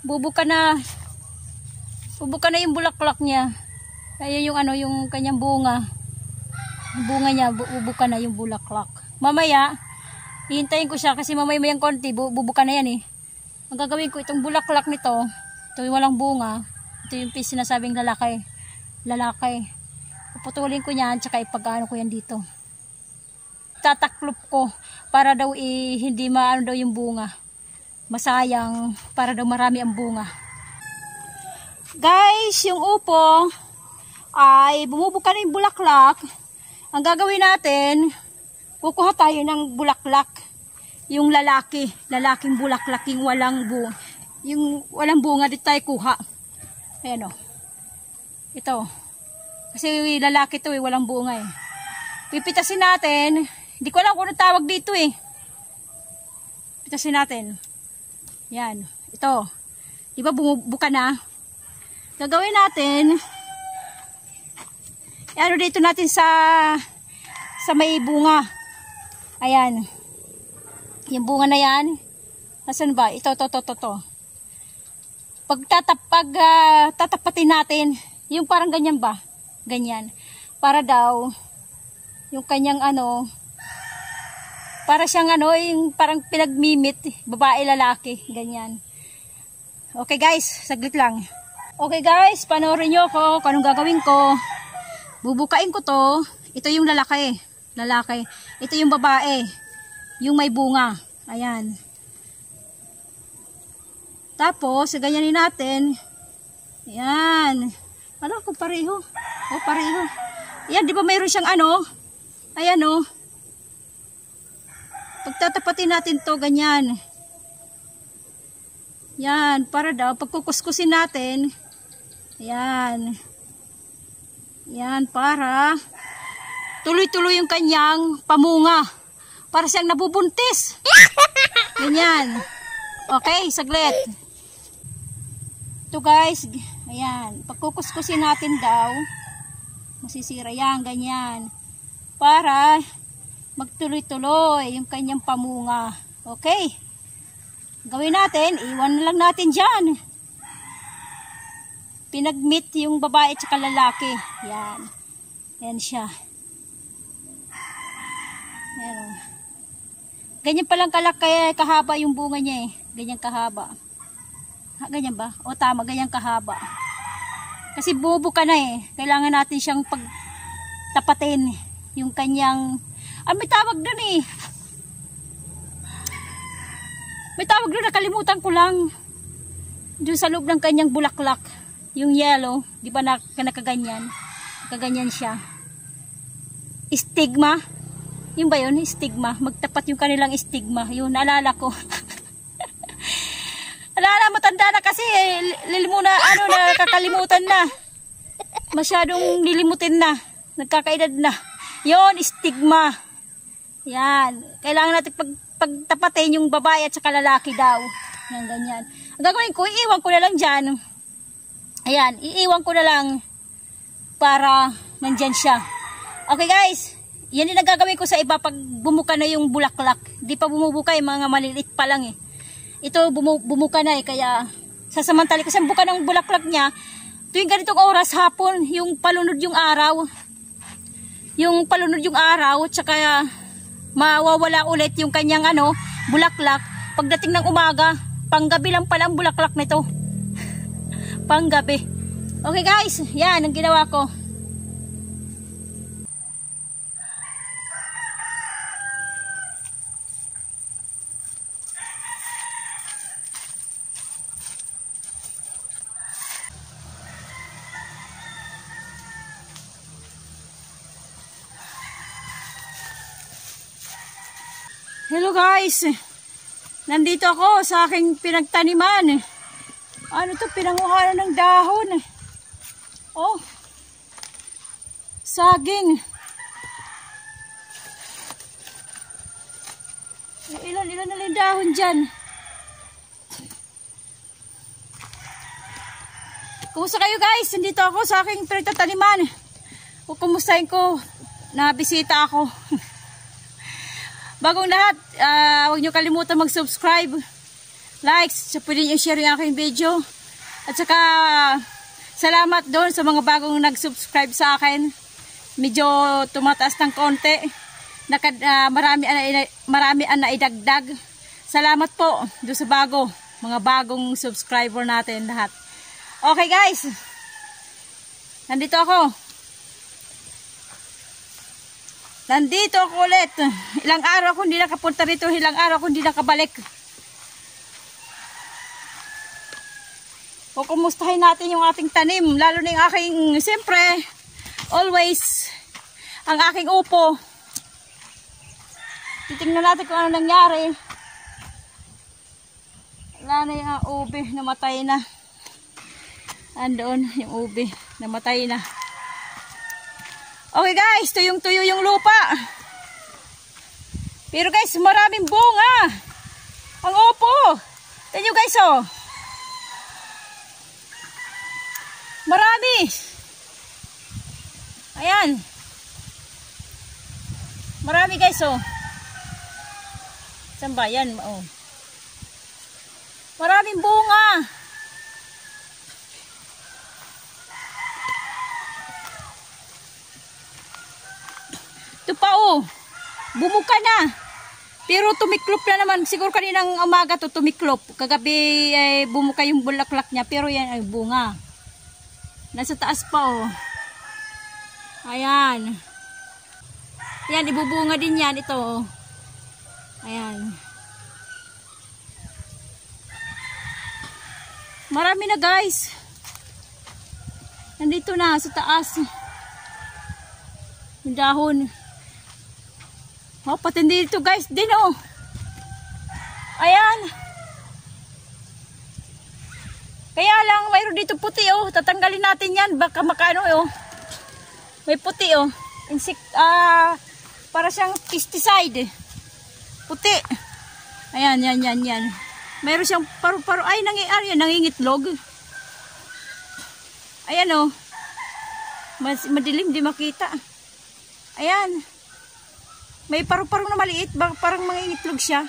bubuka na. Bubuka na yung bulaklak niya. Ayan yung ano, yung kanyang bunga. Yung bunga niya, bubuka na yung bulaklak. Mamaya, hihintayin ko siya kasi mamaya-mayang konti, bubuka na yan eh. Ang gagawin ko, itong bulaklak nito, ito yung walang bunga. Ito yung sinasabing lalaki. Puputulin ko yan, tsaka ipag-ano ko yan dito. Tataklop ko para daw hindi maano daw yung bunga. Masayang para daw marami ang bunga. Guys, yung upo ay bumubuka na yung bulaklak. Ang gagawin natin, kukuha tayo ng bulaklak. Yung lalaking bulaklak, yung walang bunga. Yung walang bunga, dito tayo kuha. Ayan o. Ito. Kasi lalaki to eh, walang bunga eh. Pipitasin natin. Hindi ko alam kung ano tawag dito eh. Pitasin natin. Yan. Ito. Diba bumubuka na? Gagawin natin, ano dito natin sa may bunga. Ayan. Yung bunga na yan. Nasaan ba? Ito. Pag tatapatin natin, yung parang ganyan ba? Ganyan. Para daw, yung kanyang ano, para siyang ano, yung parang pinagmimit, babae, lalaki. Ganyan. Okay guys, saglit lang. Okay guys, panoorin nyo ako kung anong gagawin ko. Bubukain ko to. Ito yung lalaki. Ito yung babae. Yung may bunga. Ayan. Tapos, ganyanin natin. Ayan. Ano ko pareho? Oh, pareho. Ayan, di ba mayroon siyang ano? Ayan oh. Pagtatapatin natin to, ganyan. Yan, para daw, pagkukuskusin natin. Ayan. Yan, para tuloy-tuloy yung kanyang pamunga. Para siyang nabubuntis. Ganyan. Okay, saglit. Ito guys, ayan. Pagkukuskusin natin daw, masisira yan, ganyan. Para magtuloy-tuloy yung kanyang pamunga. Okay. Gawin natin, iwan na lang natin dyan. Pinag-meet yung babae at lalaki. Yan. Yan siya. Yan. Ganyan palang kahaba yung bunga niya eh. Ganyan kahaba. Ha, ganyan ba? O tama, ganyan kahaba. Kasi bubuka na eh. Kailangan natin siyang pagtapatin. Yung kanyang... may tawag dun eh. May tawag dun, nakalimutan ko lang. Doon sa loob ng kanyang bulaklak. Yung yellow, di ba nakaganyan? Nakaganyan siya. Stigma. Yung ba yun? Stigma. Magtapat yung kanilang stigma. Yun, naalala ko. Alala, matanda na kasi. Nakakalimutan na. Masyadong nilimutin na. Nagkakaedad na. Yun, stigma. Yan. Kailangan natin pagtapatin yung babae at saka lalaki daw. Yan, ganyan. Ang gagawin ko, iiwan ko na lang dyan. Ayan, iiwan ko na lang para nandyan siya. Okay guys, yan din ang gagawin ko sa iba pag bumuka na yung bulaklak. Di pa bumubuka eh, mga maliliit pa lang eh. Ito bumuka na eh, kaya sasamantali kasi ang buka ng bulaklak niya, tuwing ganitong oras hapon, yung palunod yung araw. Yung palunod yung araw, tsaka mawawala ulit yung kanyang bulaklak. Pagdating ng umaga, panggabi lang pala ang bulaklak nito. Panggabi. Okay guys, yan ang ginawa ko. Hello guys, nandito ako sa aking pinagtaniman. Ano to, pinanguhanan ng dahon. Oh, saging. Ilan na lang dahon dyan. Kumusta kayo guys? Nandito ako sa aking pinagtataniman. Kumustahin ko, nabisita ako. Bagong lahat, huwag nyo kalimutan mag-subscribe likes. So pwede nyo share yung aking video. At saka salamat doon sa mga bagong nag-subscribe sa akin. Medyo tumataas ng konti. Marami ang naidagdag. Salamat po doon sa mga bagong subscriber natin lahat. Okay guys, nandito ako ulit. Ilang araw ako hindi nakapunta rito, ilang araw ako hindi nakabalik. O kumustahin natin yung ating tanim, lalo na yung aking, siyempre, always, ang aking upo. Titingnan natin kung ano nangyari. Wala na yung ube, namatay na. Andoon yung ube, namatay na. Okay guys, tuyong-tuyo yung lupa. Pero guys, maraming bunga. Ang upo. Tignan nyo guys, oh. Marami. Ayan. Marami guys, oh. Saan ba? Yan, oh. Maraming bunga. Ito pa oh, bumuka na. Pero tumiklop na naman. Siguro kaninang umaga to tumiklop. Kagabi bumuka yung bulaklak niya. Pero yan ay bunga. Nasa taas pa oh. Ayan. Ayan, ibubunga din yan ito oh. Ayan. Marami na guys. Nandito na sa taas. Yung dahon. Oh, pati dito guys, din oh. Ayan. Kaya lang, mayroon dito puti oh. Tatanggalin natin yan. Baka makaano oh. May puti oh. Para siyang pesticide. Puti. Ayan, yan. Mayroon siyang paru-paro. Ay, nangingitlog. Ayan oh. Madilim, di makita. Ayan. May paru-paro na maliit, parang mangingitlog siya.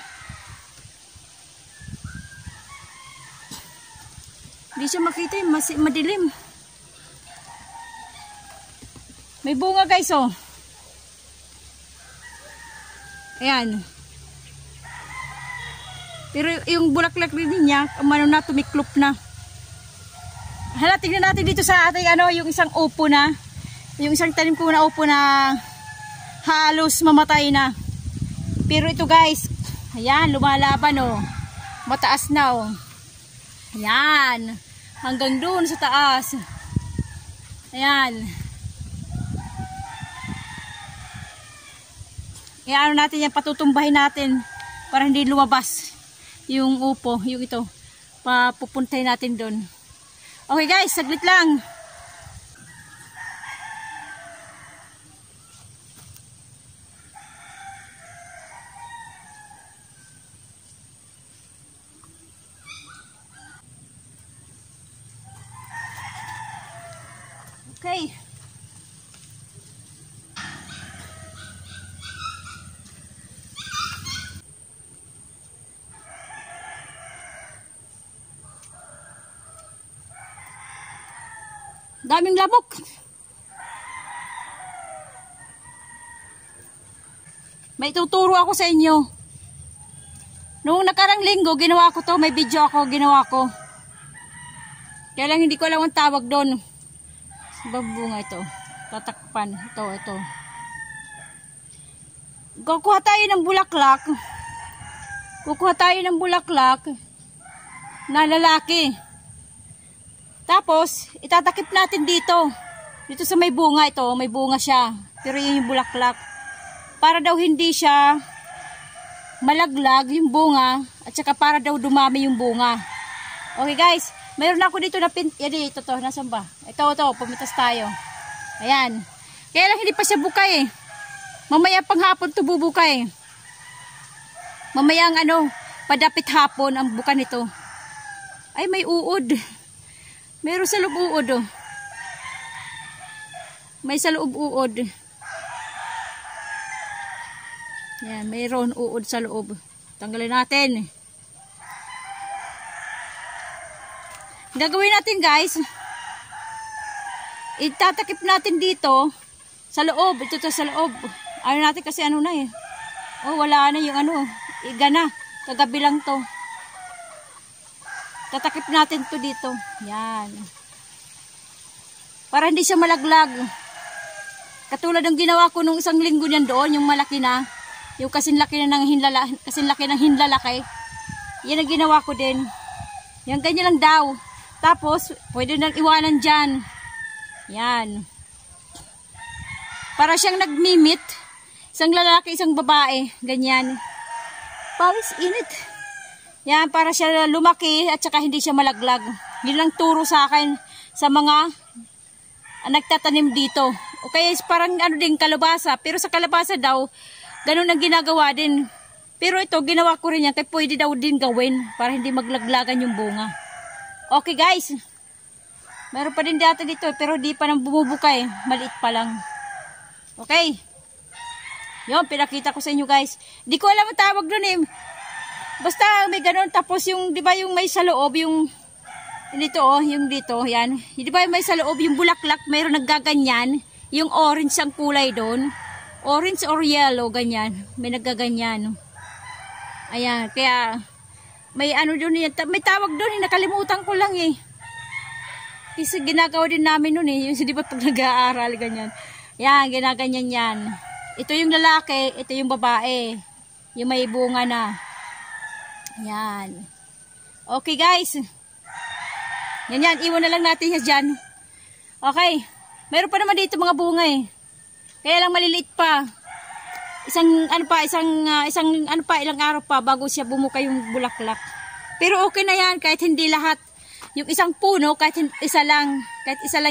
Hindi siya makita, madilim. May bunga guys, oh. Ayan. Pero yung bulaklak rin niya, umano na, tumiklop na. Hala, tignan natin dito sa ating yung isang upo na. Yung isang tanim ko na upo na halos mamatay na. Pero ito guys, ayan, lumalaban oh. Mataas na oh. Ayan. Hanggang doon sa taas. Ayan. Ayan natin yan, patutumbahin natin para hindi lumabas yung upo, yung ito. Papupuntahin natin doon. Okay guys, saglit lang. Okay. Daming lamok. May tuturo ako sa inyo. Noong nakarang linggo, ginawa ko to. May video ako, ginawa ko. Kaya lang hindi ko alam ang tawag doon. Bunga ito. Tatakpan. Ito. Kukuha tayo ng bulaklak. Na lalaki. Tapos, itatakip natin dito. Dito sa may bunga ito. May bunga siya. Pero yun yung bulaklak. Para daw hindi siya malaglag yung bunga. At saka para daw dumami yung bunga. Okay guys. Mayroon ako dito na ito to, nasan ba? Ito, pumitas tayo. Ayan. Kaya lang hindi pa siya bukay eh. Mamaya pang hapon to bubukay. Mamaya padapit hapon ang buka nito. Ay, may uod. Mayroon sa loob uod oh. May sa loob uod. Ayan, mayroon uod sa loob. Tanggalin natin. gagawin natin guys, itatakip natin dito sa loob. Ito sa loob. Ano natin kasi ano na eh. Oh, wala na yung ano. Iga na. Kagabi lang to. Tatakip natin to dito. Yan. Para hindi siya malaglag. Katulad ng ginawa ko nung isang linggo niyan doon, yung malaki na. Yung kasinlaki na ng hinlalaki. Yan ang ginawa ko din. Yan, ganyan lang daw. Tapos, pwede nang iwanan dyan. Yan. Para siyang nagmimit. Isang lalaki, isang babae. Ganyan. Pawis init. Yan, para siya lumaki at saka hindi siya malaglag. Yun lang turo sa akin sa mga nagtatanim dito. Okay, parang ano din kalabasa. Pero sa kalabasa daw, ganun ang ginagawa din. Pero ito, ginawa ko rin yan. Kaya pwede daw din gawin para hindi maglaglagan yung bunga. Okay guys. Meron pa din data dito. Pero di pa nang bumubuka eh. Maliit pa lang. Okay. Yun, pinakita ko sa inyo guys. Di ko alam ang tawag doon eh. Basta may ganun. Tapos yung, di ba yung may sa loob, yung dito oh, yung dito, yan. Di ba may sa loob, yung bulaklak, mayroon naggaganyan. Yung orange ang kulay doon. Orange or yellow, ganyan. May naggaganyan. Ayan, kaya may ano doon yan. May tawag doon eh, nakalimutan ko lang eh. Kasi ginagawa din namin noon eh. Yung di ba pag nag-aaral, ganyan. Yan, ginaganyan yan. Ito yung lalaki, ito yung babae. Yung may bunga na. Yan. Okay guys. Yan yan, iwan na lang natin yan dyan. Okay. Meron pa naman dito mga bunga eh. Kaya lang maliliit pa. Isang ilang araw pa bago siya bumuka yung bulaklak. Pero okay na yan kahit hindi lahat. Yung isang puno kahit isa lang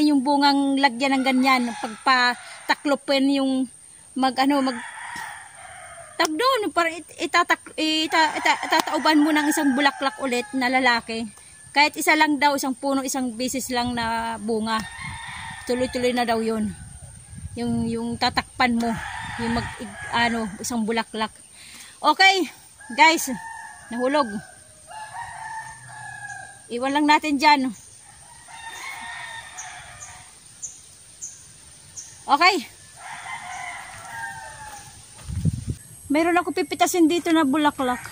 yung bungang lagyan ng ganyan, pagpataklopin yung tag doon para itatauban mo ng isang bulaklak ulit na lalaki. Kahit isa lang daw, isang puno, isang beses lang na bunga. Tuloy-tuloy na daw 'yun. Yung tatakpan mo, yung isang bulaklak. Okay, guys, nahulog. Iwan lang natin dyan. Okay. Meron ako pipitasin dito na bulaklak.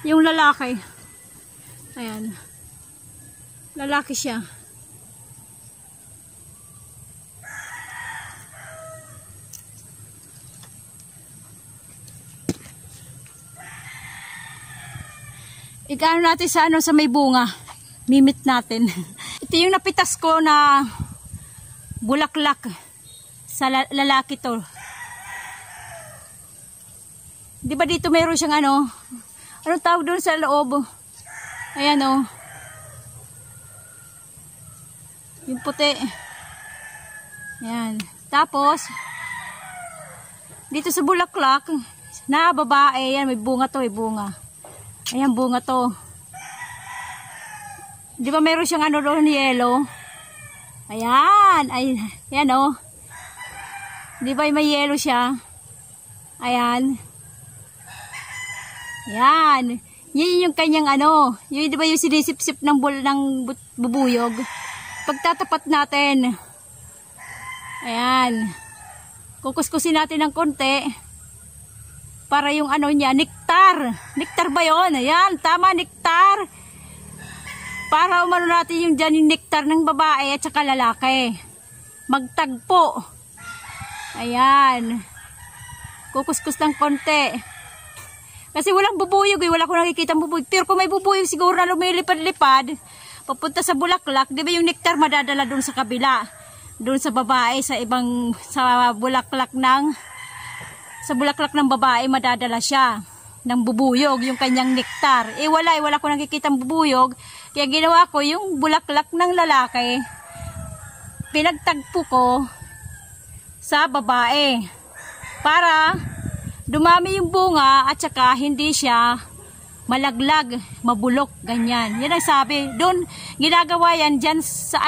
Yung lalaki. Ayan. Lalaki siya. Ikaano natin sa may bunga. Mimit natin. Ito yung napitas ko na bulaklak sa lalaki to. Di ba dito meron siyang anong tawag doon sa loob? Ayan oh. Yung puti. Ayan. Tapos, dito sa bulaklak, na babae, yan, may bunga to, may bunga. Ayan, bunga to. Di ba meron siyang doon, yellow? Ayan. Ayan oh. Di ba may yellow siya? Ayan. Yan. Yan yung kanyang yung di ba yung sinisip-sip ng bubuyog. Pagtatapat natin. Ayan. Kukuskusin natin ng konti. Para yung niya, nektar. Nektar ba yun? Ayan, tama, nektar. Para umano natin yung dyan yung nektar ng babae at saka lalaki. Magtagpo. Ayan. Kukuskus ng konti. Kasi walang bubuyog eh. Wala ko nakikita bubuyog. Pero kung may bubuyog siguro na lumilipad-lipad, papunta sa bulaklak, di ba yung nektar madadala doon sa kabila? Doon sa babae, sa bulaklak ng babae madadala siya ng bubuyog, yung kanyang nektar. Wala ko nakikita bubuyog. Kaya ginawa ko yung bulaklak ng lalaki. Pinagtagpo ko sa babae. Para dumami yung bunga at saka hindi siya malaglag, mabulok, ganyan. Yan ang sabi. Doon, ginagawa yan dyan sa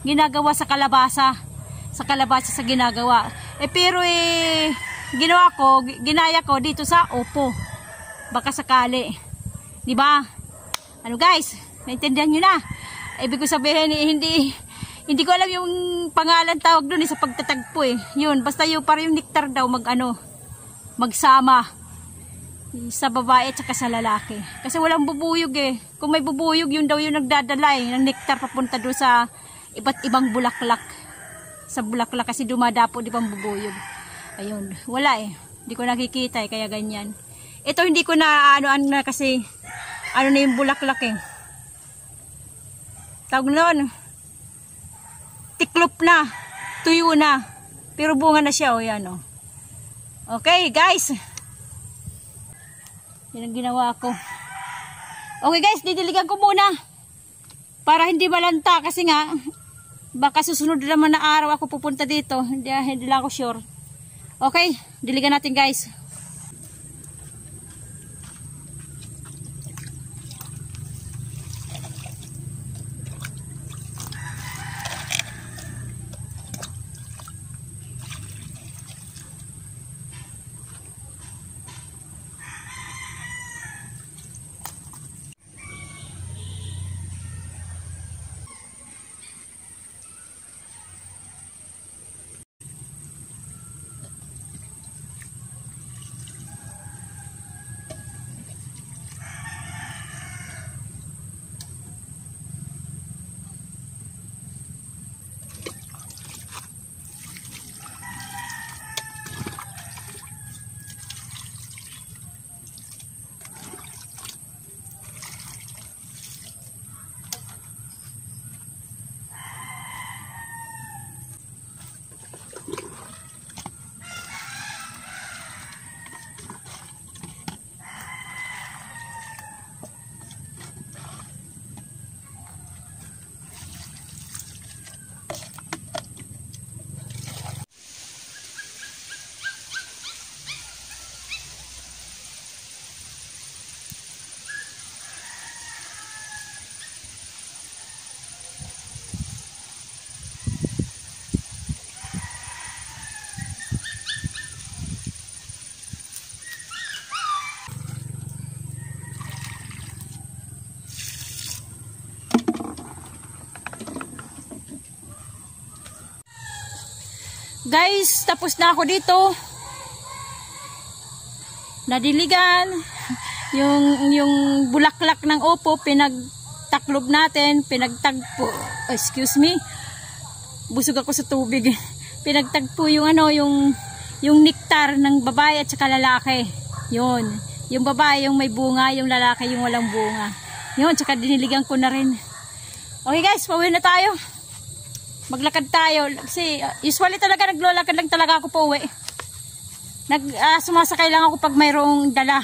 ginagawa sa kalabasa. Sa kalabasa sa ginagawa. Pero ginaya ko dito sa upo. Baka sakali. Diba? Guys? Naintindihan nyo na? Ibig ko sabihin, hindi ko alam yung pangalan tawag doon sa pagtatagpo eh. Yun, basta yung parang yung nectar daw magsama sa babae at saka sa lalaki. Kasi walang bubuyog eh. Kung may bubuyog, yun daw yung nagdadala eh, ng nectar papunta doon sa iba't ibang bulaklak. Sa bulaklak kasi dumadapo di pang bubuyog. Ayun, wala eh. Hindi ko nakikita eh, kaya ganyan. Ito hindi ko na ano na kasi ano na yung bulaklak eh. Tawag noon, tiklop na, tuyo na, pero bunga na siya o yan o. Okay guys, yan ang ginawa ko. Okay guys, didiligan ko muna para hindi malanta kasi nga baka susunod naman na araw ako pupunta dito, hindi lang ako sure. Okay, diligan natin guys. Guys, tapos na ako dito. Nadiligan. Yung bulaklak ng opo, pinagtaklob natin, pinagtagpo. Oh, excuse me. Busog ako sa tubig. Pinagtagpo yung yung nectar ng babae at saka lalaki. Yun. Yung babae yung may bunga, yung lalaki yung walang bunga. Yun, tsaka diniligan ko na rin. Okay guys, pauwi na tayo. Maglakad tayo. Kasi usually talaga naglalakad lang talaga ako pa uwi. Sumasakay lang ako pag mayroong dala.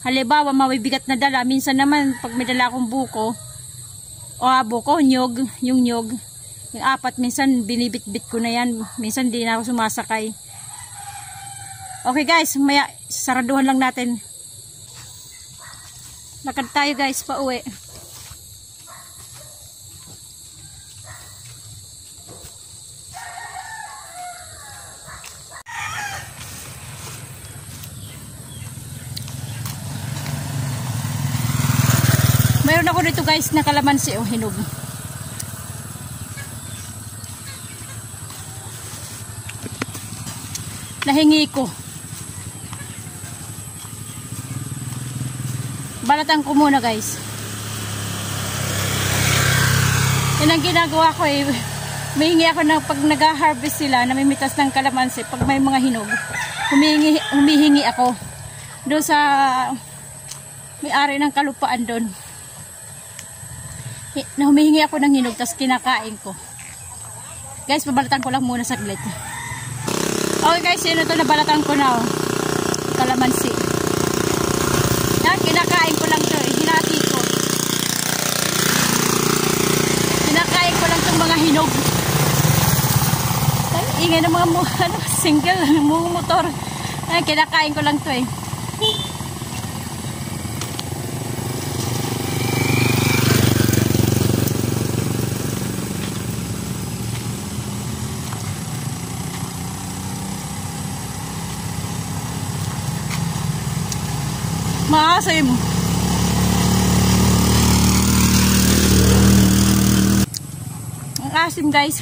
Halimbawa, mabibigat na dala. Minsan naman, pag may dala akong buko, nyog, yung nyog. Yung apat, minsan binibit-bit ko na yan. Minsan di na ako sumasakay. Okay guys, maya saraduhan lang natin. Lakad tayo guys, pa uwi. Mayroon ako dito guys na kalamansi o hinog. Nahingi ko. Balatan ko muna guys. Yan ang ginagawa ko eh. Humihingi ako na pag nag-harvest sila, namimitas ng kalamansi, pag may mga hinog, humihingi ako doon sa may-ari ng kalupaan doon. Na humihingi ako ng hinog, tapos kinakain ko. Guys, babalatan ko lang muna saglit. Okay guys, yun ito, nabalatan ko na oh. Kalamansi. Yan, kinakain ko lang to eh. Hinati ko. Kinakain ko lang itong mga hinog. Ay, ingay ng mga single, mga motor. Ay, kinakain ko lang to eh. Maasim. asim guys.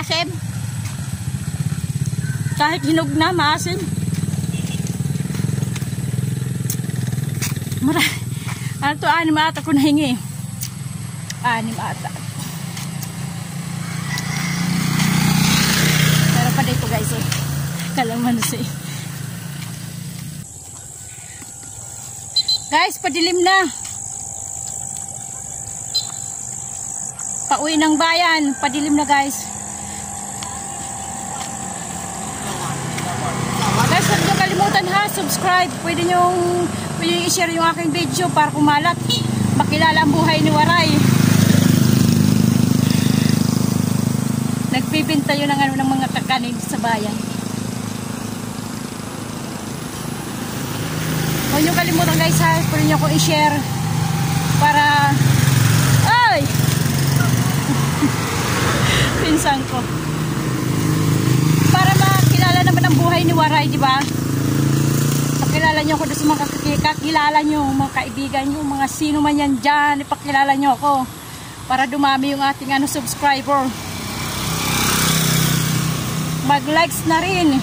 Asim. Kahit hinog na, maasim. Ano to, 6 ata ko nahingi. 6 ata. Pero pa dito guys, oh. Kalaman siya. Guys, padilim na. Pauwi ng bayan, padilim na guys. Guys, huwag niyo kalimutan ha, subscribe. Pwede niyo i-share yung aking video para kumalat. Makilala ang buhay ni Waray. Nagbibinta yun ng mga kakanin sa bayan. Huwag niyo kalimutan guys ha, pwede niyo ako i-share para ay! Pinsan ko. Para makilala naman ang buhay ni Waray, di ba? Pakilala niyo ako sa mga kakilala niyo, mga kaibigan niyo, mga sino man yan dyan, ipakilala niyo ako para dumami yung ating subscriber. Mag-likes na rin.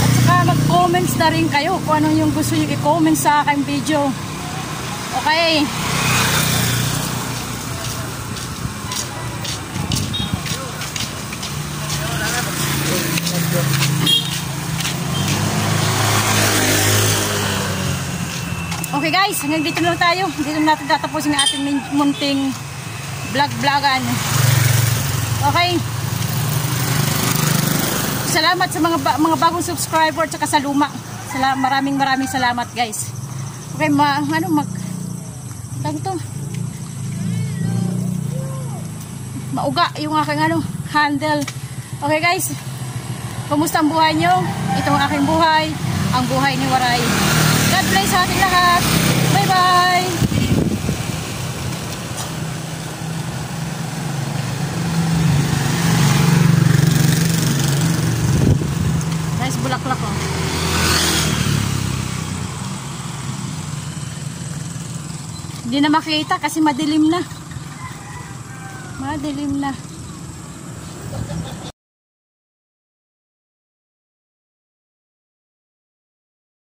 At saka mag-comments na rin kayo kung ano yung gusto niyo i-comment sa aking video. Okay? Okay guys, hanggang dito lang tayo. Dito natin tatapusin ang ating munting vlog-vlogan. Okay. Salamat sa mga bagong subscriber at saka sa luma. Maraming salamat guys. Okay, mauga yung aking handle. Okay guys. Kumusta ang buhay nyo? Ito ang aking buhay. Ang buhay ni Waray. God bless sa ating lahat. Bye-bye! Guys, bulaklak oh. Hindi na makita kasi madilim na. Madilim na.